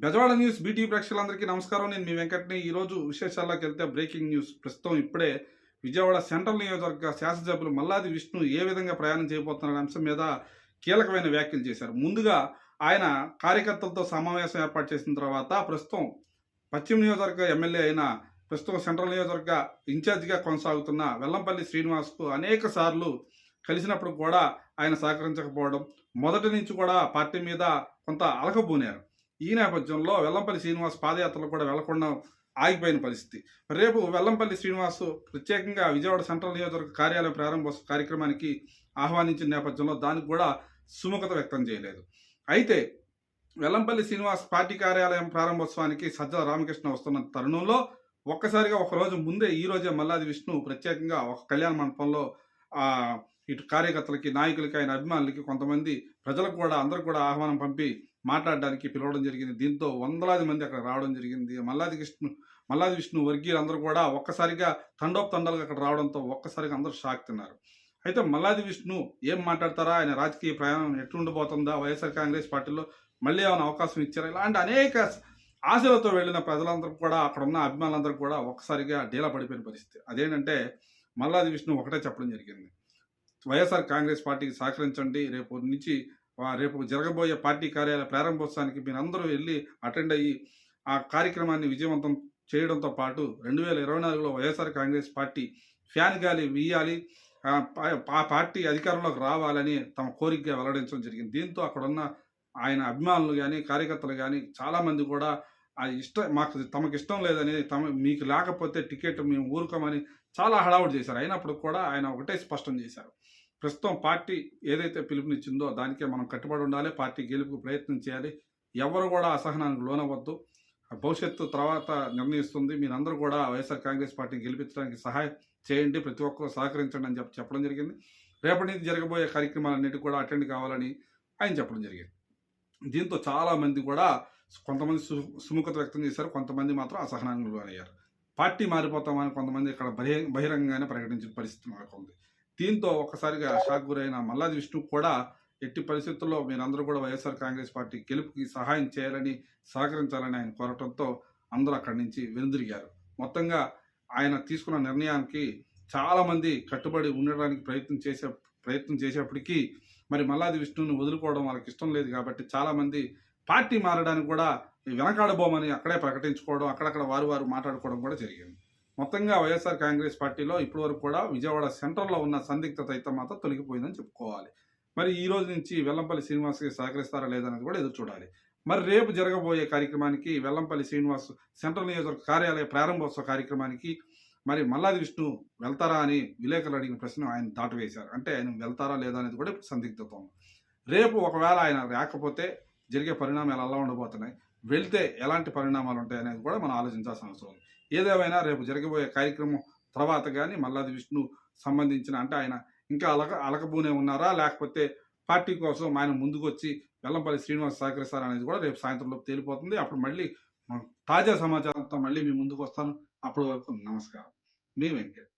Bezawada news BT ప్రేక్షకులందరికీ నమస్కారం. నేను మీ వెంకట్ని. ఈరోజు విశేషాల్లోకి వెళ్తే బ్రేకింగ్ న్యూస్. ప్రస్తుతం ఇప్పుడే విజయవాడ సెంట్రల్ నియోజకవర్గ శాసనసభ్యులు మల్లాది విష్ణు ఏ విధంగా ప్రయాణం చేయబోతున్న అంశం మీద కీలకమైన వ్యాఖ్యలు చేశారు. ముందుగా ఆయన కార్యకర్తలతో సమావేశం ఏర్పాటు చేసిన తర్వాత ప్రస్తుతం పశ్చిమ నియోజకవర్గ ఎమ్మెల్యే అయిన ప్రస్తుతం సెంట్రల్ నియోజకవర్గ ఇన్ఛార్జిగా కొనసాగుతున్న వెల్లంపల్లి శ్రీనివాస్కు అనేక సార్లు కలిసినప్పుడు కూడా ఆయన సహకరించకపోవడం, మొదటి నుంచి కూడా పార్టీ మీద కొంత అలకబూనారు. ఈ నేపథ్యంలో వెల్లంపల్లి శ్రీనివాస్ పాదయాత్రలు కూడా వెళ్లకుండా ఆగిపోయిన పరిస్థితి. రేపు వెల్లంపల్లి శ్రీనివాస్ ప్రత్యేకంగా విజయవాడ సెంట్రల్ నియోజకవర్గ కార్యాలయం ప్రారంభోత్సవ కార్యక్రమానికి ఆహ్వానించిన నేపథ్యంలో దానికి కూడా సుముఖత వ్యక్తం చేయలేదు. అయితే వెల్లంపల్లి శ్రీనివాస్ పార్టీ కార్యాలయం ప్రారంభోత్సవానికి సజ్జల రామకృష్ణ వస్తున్న తరుణంలో ఒక్కసారిగా ఒక రోజు ముందే ఈ రోజే మల్లాది విష్ణు ప్రత్యేకంగా ఒక కళ్యాణ మండపంలో ఇటు కార్యకర్తలకి, నాయకులకి, ఆయన అభిమానులకి, కొంతమంది ప్రజలకు కూడా అందరూ కూడా ఆహ్వానం పంపి మాట్లాడడానికి పిలవడం జరిగింది. దీంతో వందలాది మంది అక్కడ రావడం జరిగింది. మల్లాది విష్ణు వర్గీయులందరూ కూడా ఒక్కసారిగా తండోపతండాలుగా అక్కడ రావడంతో ఒక్కసారిగా అందరూ షాక్ తిన్నారు. అయితే మల్లాది విష్ణు ఏం మాట్లాడతారా, ఆయన రాజకీయ ప్రయాణం ఎట్లుండిపోతుందా, వైఎస్ఆర్ కాంగ్రెస్ పార్టీలో మళ్ళీ ఏమైనా అవకాశం ఇచ్చారా, ఇలాంటి అనేక ఆశలతో వెళ్ళిన ప్రజలందరూ కూడా, అక్కడ ఉన్న అభిమానులందరూ కూడా ఒక్కసారిగా డీలా పడిపోయిన పరిస్థితి. అదేంటంటే మల్లాది విష్ణు ఒకటే చెప్పడం జరిగింది. వైఎస్ఆర్ కాంగ్రెస్ పార్టీకి సహకరించండి, రేపు జరగబోయే పార్టీ కార్యాలయ ప్రారంభోత్సవానికి మీరందరూ వెళ్ళి అటెండ్ అయ్యి ఆ కార్యక్రమాన్ని విజయవంతం చేయడంతో పాటు 2024లో వైఎస్ఆర్ కాంగ్రెస్ పార్టీ ఫ్యాన్ గాలి వీయాలి, ఆ పార్టీ అధికారంలోకి రావాలని తమ కోరికగా వెల్లడించడం జరిగింది. దీంతో అక్కడున్న ఆయన అభిమానులు కానీ, కార్యకర్తలు కానీ చాలామంది కూడా తమకు ఇష్టం లేదని, మీకు లేకపోతే టికెట్ మేము ఊరుకోమని చాలా హడావుడి చేశారు. అయినప్పుడు కూడా ఆయన ఒకటే స్పష్టం చేశారు. ప్రస్తుతం పార్టీ ఏదైతే పిలుపునిచ్చిందో దానికే మనం కట్టుబడి ఉండాలి, పార్టీ గెలుపుకు ప్రయత్నం చేయాలి, ఎవరు కూడా అసహనానికి లోనవద్దు, భవిష్యత్తు తర్వాత నిర్ణయిస్తుంది, మీరందరూ కూడా వైఎస్ఆర్ కాంగ్రెస్ పార్టీని గెలిపించడానికి సహాయం చేయండి, ప్రతి ఒక్కరూ సహకరించండి అని చెప్పడం జరిగింది. రేపటి నుంచి జరగబోయే కార్యక్రమాలన్నిటికీ కూడా అటెండ్ కావాలని ఆయన చెప్పడం జరిగింది. దీంతో చాలామంది కూడా కొంతమంది సుముఖత వ్యక్తం చేశారు, కొంతమంది మాత్రం అసహనానికి లోనయ్యారు. పార్టీ మారిపోతామని కొంతమంది ఇక్కడ బహిరంగంగానే ప్రకటించిన పరిస్థితి మనకు ఉంది. దీంతో ఒక్కసారిగా షాక్ గురైన మల్లాది విష్ణు కూడా ఎట్టి పరిస్థితుల్లో మీరందరూ కూడా వైఎస్ఆర్ కాంగ్రెస్ పార్టీ గెలుపుకి సహాయం చేయాలని, సహకరించాలని ఆయన కోరటంతో అందరూ అక్కడి నుంచి వెనుదిరిగారు. మొత్తంగా ఆయన తీసుకున్న నిర్ణయానికి చాలామంది కట్టుబడి ఉండడానికి ప్రయత్నం చేసేప్పటికీ మరి మల్లాది విష్ణుని వదులుకోవడం వాళ్ళకి ఇష్టం లేదు కాబట్టి చాలామంది పార్టీ మారడానికి కూడా వెనకాడబోమని అక్కడే ప్రకటించుకోవడం, అక్కడక్కడ వారు మాట్లాడుకోవడం కూడా జరిగింది. మొత్తంగా వైఎస్ఆర్ కాంగ్రెస్ పార్టీలో ఇప్పటివరకు కూడా విజయవాడ సెంట్రల్లో ఉన్న సందిగ్ధత అయితే మాత్రం తొలగిపోయిందని చెప్పుకోవాలి. మరి ఈ రోజు నుంచి వెల్లంపల్లి శ్రీనివాస్కి సహకరిస్తారా లేదనేది కూడా ఎదురు చూడాలి. మరి రేపు జరగబోయే కార్యక్రమానికి వెల్లంపల్లి శ్రీనివాస్ సెంట్రల్ నియోజకవర్గ కార్యాలయ ప్రారంభోత్సవ కార్యక్రమానికి మరి మల్లాది విష్ణు వెళ్తారా అని విలేకరులు అడిగిన ప్రశ్న ఆయన దాటవేశారు. అంటే ఆయన వెళ్తారా లేదా అనేది కూడా సందిగ్ధత ఉంది. రేపు ఒకవేళ ఆయన రాకపోతే జరిగే పరిణామాలు ఎలా ఉండబోతున్నాయి, వెళ్తే ఎలాంటి పరిణామాలు ఉంటాయి అనేది కూడా మనం ఆలోచించాల్సిన అవసరం ఉంది. ఏదేమైనా రేపు జరగబోయే కార్యక్రమం తర్వాత కానీ మల్లాది విష్ణు సంబంధించిన అంటే ఆయన ఇంకా అలకబూనే ఉన్నారా, లేకపోతే పార్టీ కోసం ఆయన ముందుకు వచ్చి వెల్లంపల్లి శ్రీనివాస్ సహకరిస్తారా అనేది కూడా రేపు సాయంత్రంలోపు తేలిపోతుంది. అప్పుడు మళ్ళీ తాజా సమాచారంతో మళ్ళీ మీ ముందుకు వస్తాను. అప్పటి వరకు నమస్కారం. మీ వెంకట్.